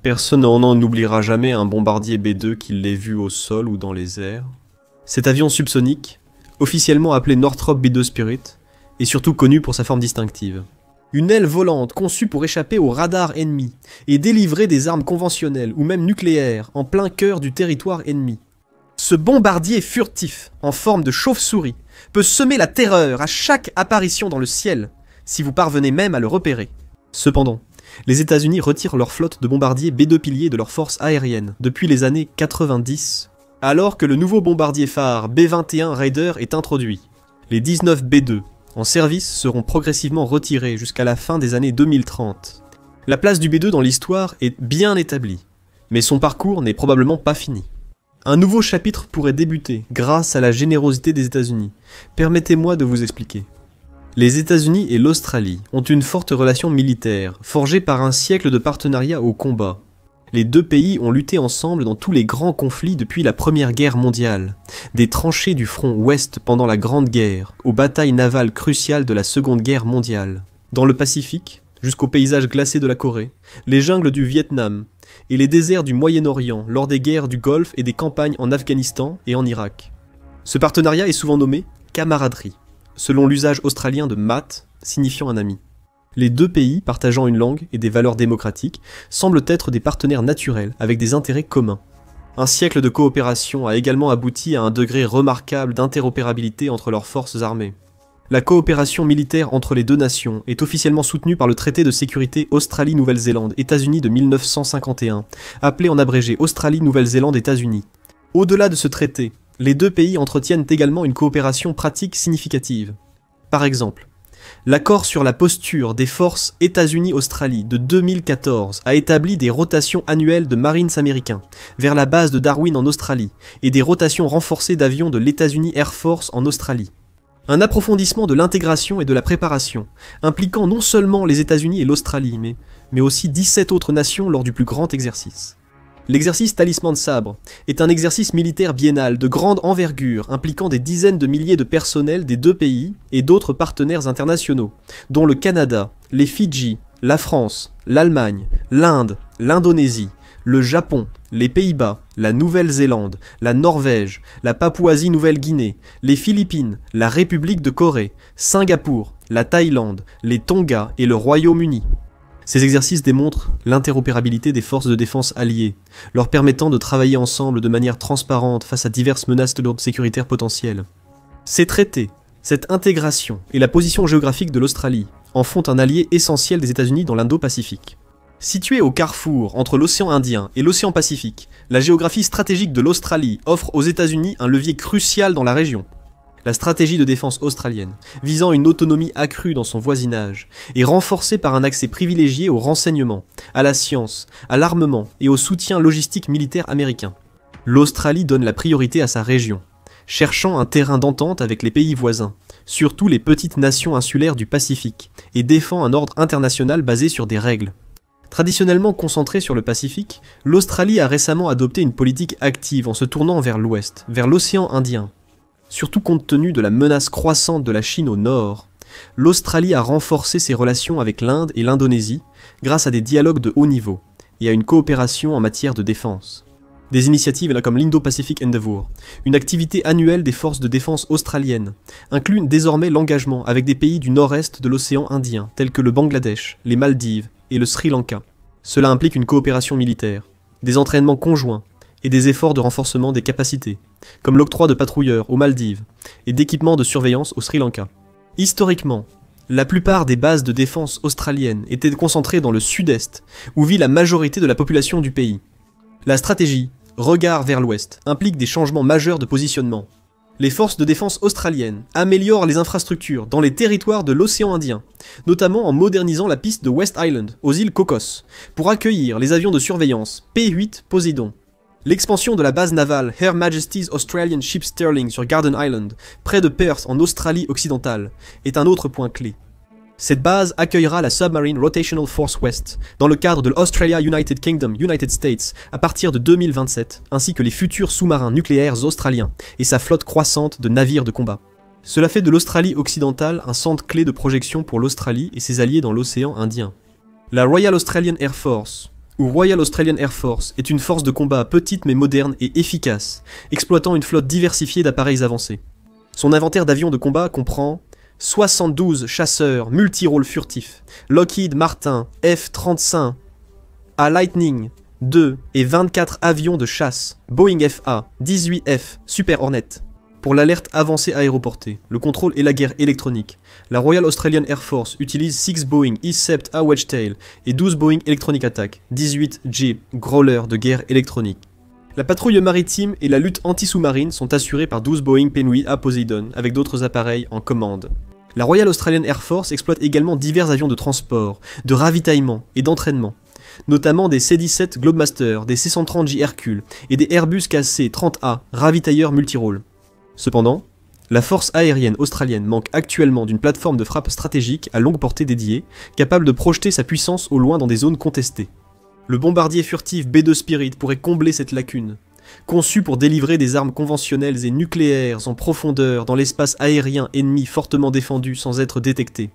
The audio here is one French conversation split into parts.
Personne n'en oubliera jamais un bombardier B-2 qui l'ait vu au sol ou dans les airs. Cet avion subsonique, officiellement appelé Northrop B-2 Spirit, est surtout connu pour sa forme distinctive. Une aile volante conçue pour échapper aux radars ennemis et délivrer des armes conventionnelles ou même nucléaires en plein cœur du territoire ennemi. Ce bombardier furtif, en forme de chauve-souris, peut semer la terreur à chaque apparition dans le ciel, si vous parvenez même à le repérer. Cependant, les États-Unis retirent leur flotte de bombardiers B-2 piliers de leurs forces aériennes depuis les années 90, alors que le nouveau bombardier phare B-21 Raider est introduit. Les 19 B-2 en service seront progressivement retirés jusqu'à la fin des années 2030. La place du B-2 dans l'histoire est bien établie, mais son parcours n'est probablement pas fini. Un nouveau chapitre pourrait débuter grâce à la générosité des États-Unis. Permettez-moi de vous expliquer. Les États-Unis et l'Australie ont une forte relation militaire, forgée par un siècle de partenariat au combat. Les deux pays ont lutté ensemble dans tous les grands conflits depuis la Première Guerre mondiale, des tranchées du front ouest pendant la Grande Guerre, aux batailles navales cruciales de la Seconde Guerre mondiale, dans le Pacifique, jusqu'aux paysages glacés de la Corée, les jungles du Vietnam et les déserts du Moyen-Orient lors des guerres du Golfe et des campagnes en Afghanistan et en Irak. Ce partenariat est souvent nommé camaraderie, selon l'usage australien de mat, signifiant un ami. Les deux pays, partageant une langue et des valeurs démocratiques, semblent être des partenaires naturels avec des intérêts communs. Un siècle de coopération a également abouti à un degré remarquable d'interopérabilité entre leurs forces armées. La coopération militaire entre les deux nations est officiellement soutenue par le traité de sécurité Australie-Nouvelle-Zélande-États-Unis de 1951, appelé en abrégé Australie-Nouvelle-Zélande-États-Unis. Au-delà de ce traité, les deux pays entretiennent également une coopération pratique significative. Par exemple, l'accord sur la posture des forces États-Unis-Australie de 2014 a établi des rotations annuelles de Marines américains vers la base de Darwin en Australie et des rotations renforcées d'avions de l'États-Unis Air Force en Australie. Un approfondissement de l'intégration et de la préparation, impliquant non seulement les États-Unis et l'Australie, mais aussi 17 autres nations lors du plus grand exercice. L'exercice Talisman de Sabre est un exercice militaire biennal de grande envergure impliquant des dizaines de milliers de personnels des deux pays et d'autres partenaires internationaux, dont le Canada, les Fidji, la France, l'Allemagne, l'Inde, l'Indonésie, le Japon, les Pays-Bas, la Nouvelle-Zélande, la Norvège, la Papouasie-Nouvelle-Guinée, les Philippines, la République de Corée, Singapour, la Thaïlande, les Tonga et le Royaume-Uni. Ces exercices démontrent l'interopérabilité des forces de défense alliées, leur permettant de travailler ensemble de manière transparente face à diverses menaces de l'ordre sécuritaire potentielles. Ces traités, cette intégration et la position géographique de l'Australie en font un allié essentiel des États-Unis dans l'Indo-Pacifique. Située au carrefour entre l'océan Indien et l'océan Pacifique, la géographie stratégique de l'Australie offre aux États-Unis un levier crucial dans la région. La stratégie de défense australienne, visant une autonomie accrue dans son voisinage, est renforcée par un accès privilégié aux renseignements, à la science, à l'armement et au soutien logistique militaire américain. L'Australie donne la priorité à sa région, cherchant un terrain d'entente avec les pays voisins, surtout les petites nations insulaires du Pacifique, et défend un ordre international basé sur des règles. Traditionnellement concentrée sur le Pacifique, l'Australie a récemment adopté une politique active en se tournant vers l'ouest, vers l'océan Indien. Surtout compte tenu de la menace croissante de la Chine au nord, l'Australie a renforcé ses relations avec l'Inde et l'Indonésie grâce à des dialogues de haut niveau et à une coopération en matière de défense. Des initiatives comme l'Indo-Pacific Endeavour, une activité annuelle des forces de défense australiennes, incluent désormais l'engagement avec des pays du nord-est de l'océan Indien, tels que le Bangladesh, les Maldives et le Sri Lanka. Cela implique une coopération militaire, des entraînements conjoints et des efforts de renforcement des capacités, comme l'octroi de patrouilleurs aux Maldives et d'équipements de surveillance au Sri Lanka. Historiquement, la plupart des bases de défense australiennes étaient concentrées dans le sud-est, où vit la majorité de la population du pays. La stratégie « Regard vers l'ouest » implique des changements majeurs de positionnement. Les forces de défense australiennes améliorent les infrastructures dans les territoires de l'océan Indien, notamment en modernisant la piste de West Island, aux îles Cocos, pour accueillir les avions de surveillance P-8 Poseidon. L'expansion de la base navale Her Majesty's Australian Ship Sterling sur Garden Island, près de Perth en Australie occidentale, est un autre point clé. Cette base accueillera la Submarine Rotational Force West, dans le cadre de l'Australia United Kingdom United States, à partir de 2027, ainsi que les futurs sous-marins nucléaires australiens et sa flotte croissante de navires de combat. Cela fait de l'Australie occidentale un centre clé de projection pour l'Australie et ses alliés dans l'océan Indien. La Royal Australian Air Force, ou Royal Australian Air Force est une force de combat petite mais moderne et efficace, exploitant une flotte diversifiée d'appareils avancés. Son inventaire d'avions de combat comprend 72 chasseurs multirôles furtifs, Lockheed Martin F-35, A Lightning II et 24 avions de chasse, Boeing FA, 18F, Super Hornet. Pour l'alerte avancée aéroportée, le contrôle et la guerre électronique, la Royal Australian Air Force utilise 6 Boeing E-Sept à Wedgetail et 12 Boeing Electronic Attack, 18 J, Growler de guerre électronique. La patrouille maritime et la lutte anti-sous-marine sont assurées par 12 Boeing Penguin à Poseidon, avec d'autres appareils en commande. La Royal Australian Air Force exploite également divers avions de transport, de ravitaillement et d'entraînement, notamment des C-17 Globemaster, des C-130J Hercule et des Airbus KC-30A, ravitailleurs multirôles. Cependant, la force aérienne australienne manque actuellement d'une plateforme de frappe stratégique à longue portée dédiée, capable de projeter sa puissance au loin dans des zones contestées. Le bombardier furtif B-2 Spirit pourrait combler cette lacune. Conçu pour délivrer des armes conventionnelles et nucléaires en profondeur dans l'espace aérien ennemi fortement défendu sans être détecté.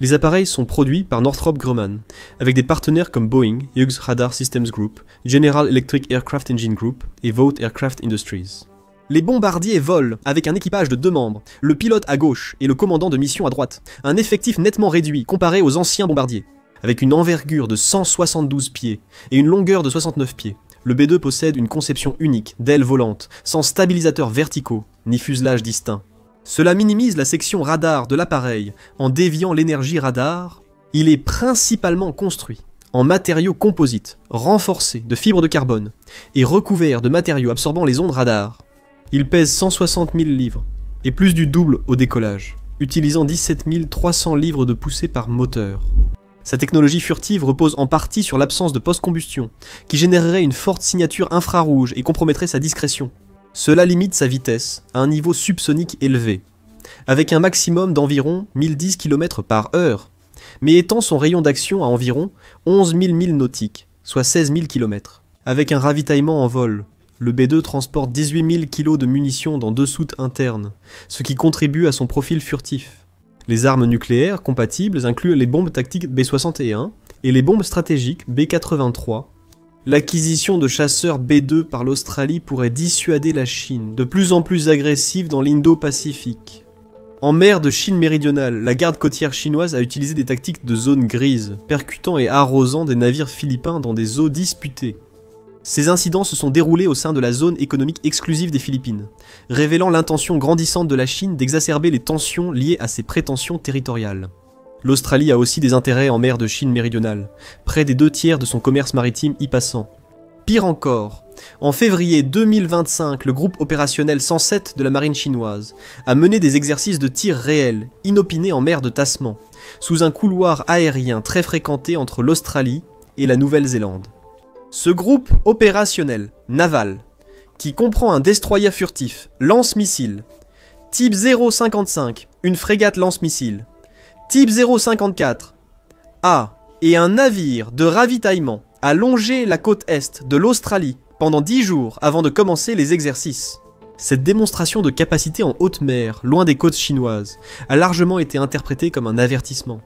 Les appareils sont produits par Northrop Grumman, avec des partenaires comme Boeing, Hughes Radar Systems Group, General Electric Aircraft Engine Group et Vought Aircraft Industries. Les bombardiers volent avec un équipage de 2 membres, le pilote à gauche et le commandant de mission à droite, un effectif nettement réduit comparé aux anciens bombardiers. Avec une envergure de 172 pieds et une longueur de 69 pieds, le B-2 possède une conception unique d'ailes volantes, sans stabilisateurs verticaux, ni fuselage distinct. Cela minimise la section radar de l'appareil en déviant l'énergie radar. Il est principalement construit en matériaux composites, renforcés de fibres de carbone et recouvert de matériaux absorbant les ondes radar. Il pèse 160 000 livres et plus du double au décollage, utilisant 17 300 livres de poussée par moteur. Sa technologie furtive repose en partie sur l'absence de post-combustion, qui générerait une forte signature infrarouge et compromettrait sa discrétion. Cela limite sa vitesse à un niveau subsonique élevé, avec un maximum d'environ 1010 km/h, mais étend son rayon d'action à environ 11 000 milles nautiques, soit 16 000 km. Avec un ravitaillement en vol, le B-2 transporte 18 000 kg de munitions dans 2 soutes internes, ce qui contribue à son profil furtif. Les armes nucléaires compatibles incluent les bombes tactiques B-61 et les bombes stratégiques B-83. L'acquisition de chasseurs B-2 par l'Australie pourrait dissuader la Chine, de plus en plus agressive dans l'Indo-Pacifique. En mer de Chine méridionale, la garde côtière chinoise a utilisé des tactiques de zone grise, percutant et arrosant des navires philippins dans des eaux disputées. Ces incidents se sont déroulés au sein de la zone économique exclusive des Philippines, révélant l'intention grandissante de la Chine d'exacerber les tensions liées à ses prétentions territoriales. L'Australie a aussi des intérêts en mer de Chine méridionale, près des 2/3 de son commerce maritime y passant. Pire encore, en février 2025, le groupe opérationnel 107 de la marine chinoise a mené des exercices de tir réels, inopinés en mer de Tasman, sous un couloir aérien très fréquenté entre l'Australie et la Nouvelle-Zélande. Ce groupe opérationnel naval, qui comprend un destroyer furtif, lance-missile, type 055, une frégate lance-missile, type 054, A, et un navire de ravitaillement, a longé la côte est de l'Australie pendant 10 jours avant de commencer les exercices. Cette démonstration de capacité en haute mer, loin des côtes chinoises, a largement été interprétée comme un avertissement.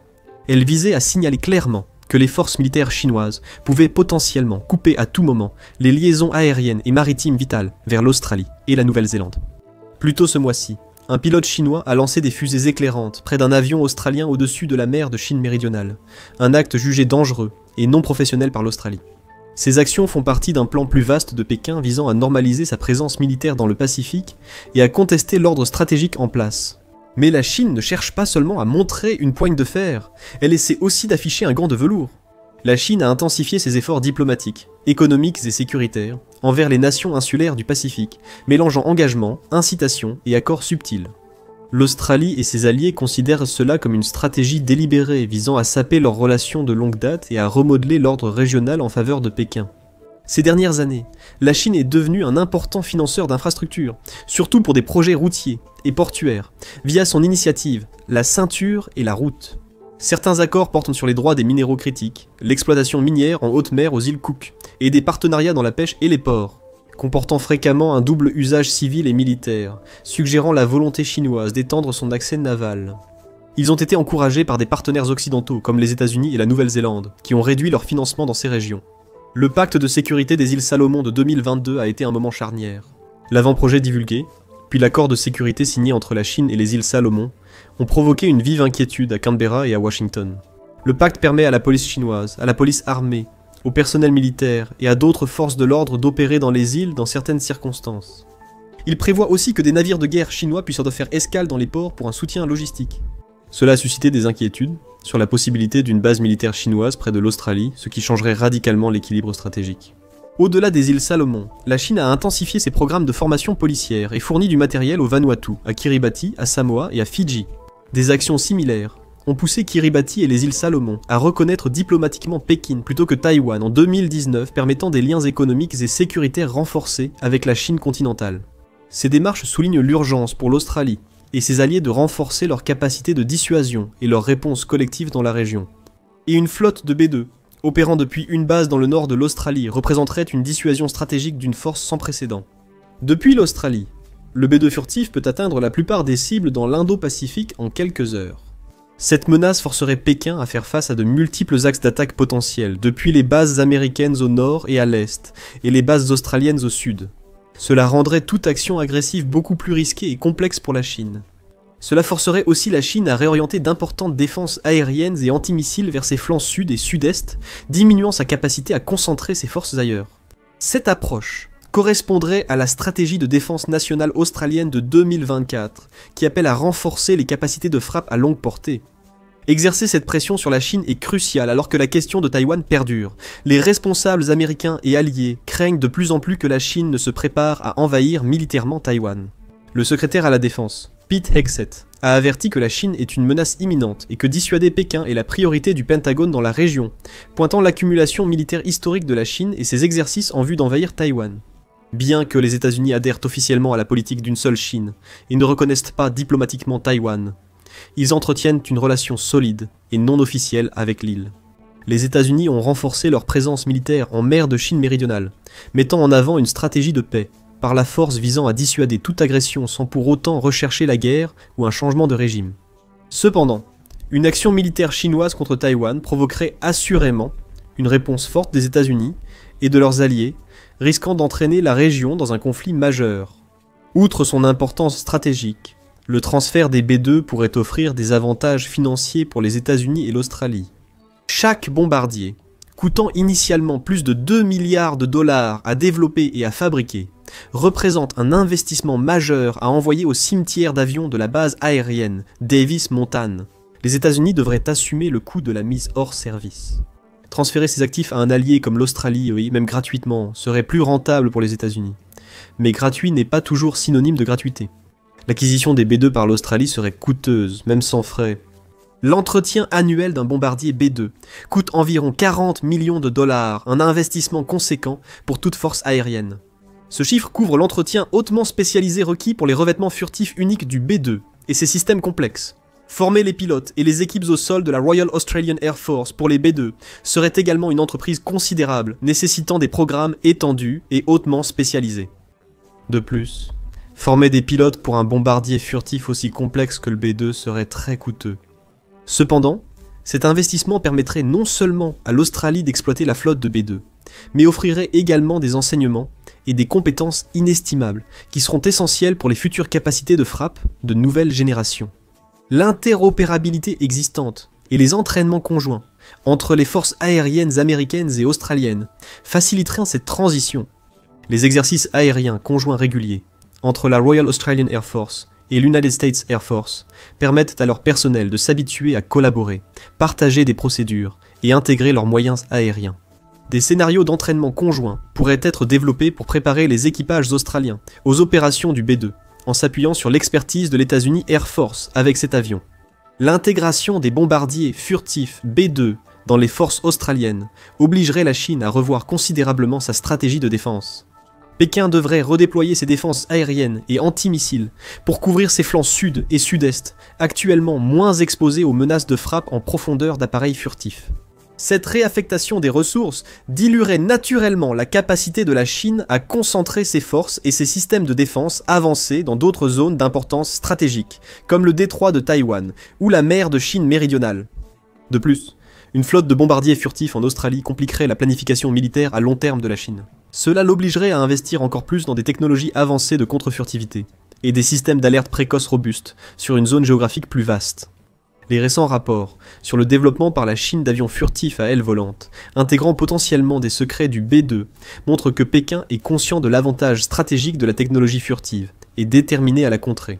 Elle visait à signaler clairement que les forces militaires chinoises pouvaient potentiellement couper à tout moment les liaisons aériennes et maritimes vitales vers l'Australie et la Nouvelle-Zélande. Plus tôt ce mois-ci, un pilote chinois a lancé des fusées éclairantes près d'un avion australien au-dessus de la mer de Chine méridionale, un acte jugé dangereux et non professionnel par l'Australie. Ces actions font partie d'un plan plus vaste de Pékin visant à normaliser sa présence militaire dans le Pacifique et à contester l'ordre stratégique en place. Mais la Chine ne cherche pas seulement à montrer une poigne de fer, elle essaie aussi d'afficher un gant de velours. La Chine a intensifié ses efforts diplomatiques, économiques et sécuritaires envers les nations insulaires du Pacifique, mélangeant engagement, incitation et accords subtils. L'Australie et ses alliés considèrent cela comme une stratégie délibérée visant à saper leurs relations de longue date et à remodeler l'ordre régional en faveur de Pékin. Ces dernières années, la Chine est devenue un important financeur d'infrastructures, surtout pour des projets routiers et portuaires, via son initiative, la ceinture et la route. Certains accords portent sur les droits des minéraux critiques, l'exploitation minière en haute mer aux îles Cook, et des partenariats dans la pêche et les ports, comportant fréquemment un double usage civil et militaire, suggérant la volonté chinoise d'étendre son accès naval. Ils ont été encouragés par des partenaires occidentaux comme les États-Unis et la Nouvelle-Zélande, qui ont réduit leur financement dans ces régions. Le pacte de sécurité des îles Salomon de 2022 a été un moment charnière. L'avant-projet divulgué, puis l'accord de sécurité signé entre la Chine et les îles Salomon, ont provoqué une vive inquiétude à Canberra et à Washington. Le pacte permet à la police chinoise, à la police armée, au personnel militaire et à d'autres forces de l'ordre d'opérer dans les îles dans certaines circonstances. Il prévoit aussi que des navires de guerre chinois puissent faire escale dans les ports pour un soutien logistique. Cela a suscité des inquiétudes sur la possibilité d'une base militaire chinoise près de l'Australie, ce qui changerait radicalement l'équilibre stratégique. Au-delà des îles Salomon, la Chine a intensifié ses programmes de formation policière et fourni du matériel au Vanuatu, à Kiribati, à Samoa et à Fidji. Des actions similaires ont poussé Kiribati et les îles Salomon à reconnaître diplomatiquement Pékin plutôt que Taïwan en 2019, permettant des liens économiques et sécuritaires renforcés avec la Chine continentale. Ces démarches soulignent l'urgence pour l'Australie et ses alliés de renforcer leur capacité de dissuasion et leur réponse collective dans la région. Et une flotte de B2, opérant depuis une base dans le nord de l'Australie, représenterait une dissuasion stratégique d'une force sans précédent. Depuis l'Australie, le B2 furtif peut atteindre la plupart des cibles dans l'Indo-Pacifique en quelques heures. Cette menace forcerait Pékin à faire face à de multiples axes d'attaque potentiels, depuis les bases américaines au nord et à l'est, et les bases australiennes au sud. Cela rendrait toute action agressive beaucoup plus risquée et complexe pour la Chine. Cela forcerait aussi la Chine à réorienter d'importantes défenses aériennes et antimissiles vers ses flancs sud et sud-est, diminuant sa capacité à concentrer ses forces ailleurs. Cette approche correspondrait à la stratégie de défense nationale australienne de 2024, qui appelle à renforcer les capacités de frappe à longue portée. Exercer cette pression sur la Chine est crucial alors que la question de Taïwan perdure. Les responsables américains et alliés craignent de plus en plus que la Chine ne se prépare à envahir militairement Taïwan. Le secrétaire à la défense, Pete Hegseth, a averti que la Chine est une menace imminente et que dissuader Pékin est la priorité du Pentagone dans la région, pointant l'accumulation militaire historique de la Chine et ses exercices en vue d'envahir Taïwan. Bien que les États-Unis adhèrent officiellement à la politique d'une seule Chine et ne reconnaissent pas diplomatiquement Taïwan, ils entretiennent une relation solide et non officielle avec l'île. Les États-Unis ont renforcé leur présence militaire en mer de Chine méridionale, mettant en avant une stratégie de paix, par la force visant à dissuader toute agression sans pour autant rechercher la guerre ou un changement de régime. Cependant, une action militaire chinoise contre Taïwan provoquerait assurément une réponse forte des États-Unis et de leurs alliés, risquant d'entraîner la région dans un conflit majeur. Outre son importance stratégique, le transfert des B2 pourrait offrir des avantages financiers pour les États-Unis et l'Australie. Chaque bombardier, coûtant initialement plus de 2 milliards de dollars à développer et à fabriquer, représente un investissement majeur à envoyer au cimetière d'avions de la base aérienne Davis Monthan. Les États-Unis devraient assumer le coût de la mise hors service. Transférer ces actifs à un allié comme l'Australie, oui, même gratuitement, serait plus rentable pour les États-Unis. Mais gratuit n'est pas toujours synonyme de gratuité. L'acquisition des B2 par l'Australie serait coûteuse, même sans frais. L'entretien annuel d'un bombardier B2 coûte environ 40 millions de dollars, un investissement conséquent pour toute force aérienne. Ce chiffre couvre l'entretien hautement spécialisé requis pour les revêtements furtifs uniques du B2 et ses systèmes complexes. Former les pilotes et les équipes au sol de la Royal Australian Air Force pour les B2 serait également une entreprise considérable, nécessitant des programmes étendus et hautement spécialisés. De plus, former des pilotes pour un bombardier furtif aussi complexe que le B2 serait très coûteux. Cependant, cet investissement permettrait non seulement à l'Australie d'exploiter la flotte de B2, mais offrirait également des enseignements et des compétences inestimables qui seront essentielles pour les futures capacités de frappe de nouvelle génération. L'interopérabilité existante et les entraînements conjoints entre les forces aériennes américaines et australiennes faciliteraient cette transition. Les exercices aériens conjoints réguliers entre la Royal Australian Air Force et l'United States Air Force permettent à leur personnel de s'habituer à collaborer, partager des procédures et intégrer leurs moyens aériens. Des scénarios d'entraînement conjoints pourraient être développés pour préparer les équipages australiens aux opérations du B2, en s'appuyant sur l'expertise de l'États-Unis Air Force avec cet avion. L'intégration des bombardiers furtifs B2 dans les forces australiennes obligerait la Chine à revoir considérablement sa stratégie de défense. Pékin devrait redéployer ses défenses aériennes et antimissiles pour couvrir ses flancs sud et sud-est, actuellement moins exposés aux menaces de frappe en profondeur d'appareils furtifs. Cette réaffectation des ressources diluerait naturellement la capacité de la Chine à concentrer ses forces et ses systèmes de défense avancés dans d'autres zones d'importance stratégique, comme le détroit de Taïwan ou la mer de Chine méridionale. De plus, Une flotte de bombardiers furtifs en Australie compliquerait la planification militaire à long terme de la Chine. Cela l'obligerait à investir encore plus dans des technologies avancées de contre-furtivité et des systèmes d'alerte précoce robustes sur une zone géographique plus vaste. Les récents rapports sur le développement par la Chine d'avions furtifs à ailes volantes, intégrant potentiellement des secrets du B2, montrent que Pékin est conscient de l'avantage stratégique de la technologie furtive et déterminé à la contrer.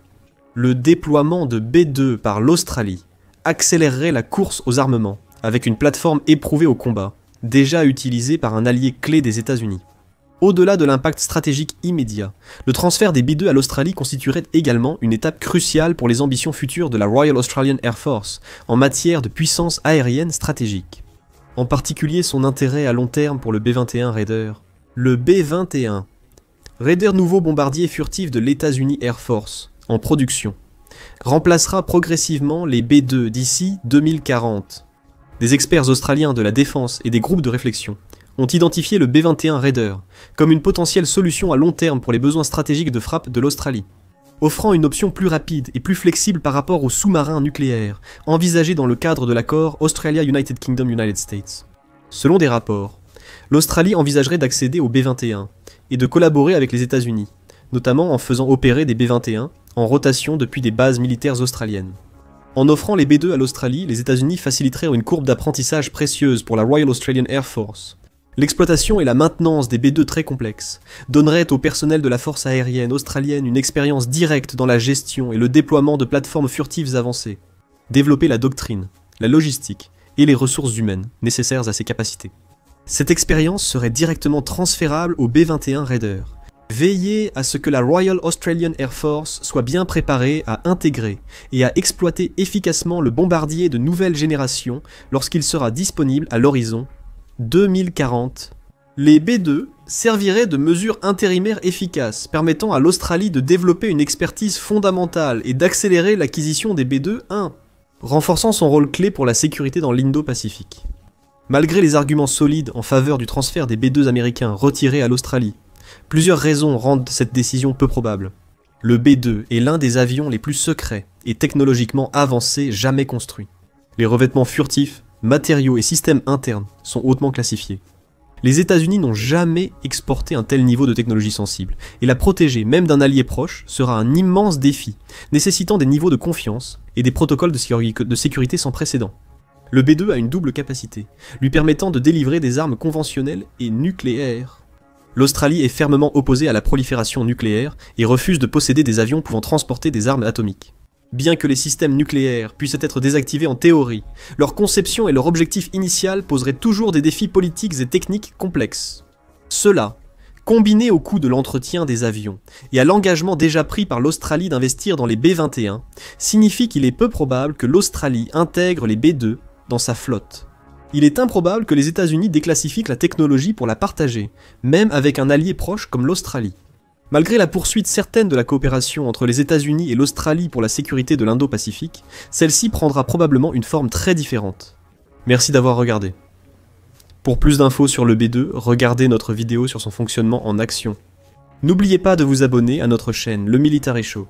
Le déploiement de B2 par l'Australie accélérerait la course aux armements, avec une plateforme éprouvée au combat, déjà utilisée par un allié clé des États-Unis. Au-delà de l'impact stratégique immédiat, le transfert des B2 à l'Australie constituerait également une étape cruciale pour les ambitions futures de la Royal Australian Air Force en matière de puissance aérienne stratégique. En particulier son intérêt à long terme pour le B-21 Raider. Le B-21, Raider nouveau bombardier furtif de l'États-Unis Air Force, en production, remplacera progressivement les B2 d'ici 2040. Des experts australiens de la défense et des groupes de réflexion ont identifié le B-21 Raider comme une potentielle solution à long terme pour les besoins stratégiques de frappe de l'Australie, offrant une option plus rapide et plus flexible par rapport aux sous-marins nucléaires envisagés dans le cadre de l'accord Australia-United Kingdom-United States. Selon des rapports, l'Australie envisagerait d'accéder au B-21 et de collaborer avec les États-Unis, notamment en faisant opérer des B-21 en rotation depuis des bases militaires australiennes. En offrant les B2 à l'Australie, les États-Unis faciliteraient une courbe d'apprentissage précieuse pour la Royal Australian Air Force. L'exploitation et la maintenance des B2 très complexes donneraient au personnel de la force aérienne australienne une expérience directe dans la gestion et le déploiement de plateformes furtives avancées, développer la doctrine, la logistique et les ressources humaines nécessaires à ces capacités. Cette expérience serait directement transférable au B-21 Raider. Veillez à ce que la Royal Australian Air Force soit bien préparée à intégrer et à exploiter efficacement le bombardier de nouvelle génération lorsqu'il sera disponible à l'horizon 2040. Les B2 serviraient de mesures intérimaires efficaces, permettant à l'Australie de développer une expertise fondamentale et d'accélérer l'acquisition des B2-1, renforçant son rôle clé pour la sécurité dans l'Indo-Pacifique. Malgré les arguments solides en faveur du transfert des B2 américains retirés à l'Australie, plusieurs raisons rendent cette décision peu probable. Le B2 est l'un des avions les plus secrets et technologiquement avancés jamais construits. Les revêtements furtifs, matériaux et systèmes internes sont hautement classifiés. Les États-Unis n'ont jamais exporté un tel niveau de technologie sensible, et la protéger même d'un allié proche sera un immense défi, nécessitant des niveaux de confiance et des protocoles de sécurité sans précédent. Le B2 a une double capacité, lui permettant de délivrer des armes conventionnelles et nucléaires. L'Australie est fermement opposée à la prolifération nucléaire et refuse de posséder des avions pouvant transporter des armes atomiques. Bien que les systèmes nucléaires puissent être désactivés en théorie, leur conception et leur objectif initial poseraient toujours des défis politiques et techniques complexes. Cela, combiné au coût de l'entretien des avions et à l'engagement déjà pris par l'Australie d'investir dans les B-21, signifie qu'il est peu probable que l'Australie intègre les B-2 dans sa flotte. Il est improbable que les États-Unis déclassifient la technologie pour la partager, même avec un allié proche comme l'Australie. Malgré la poursuite certaine de la coopération entre les États-Unis et l'Australie pour la sécurité de l'Indo-Pacifique, celle-ci prendra probablement une forme très différente. Merci d'avoir regardé. Pour plus d'infos sur le B2, regardez notre vidéo sur son fonctionnement en action. N'oubliez pas de vous abonner à notre chaîne Le Military Show.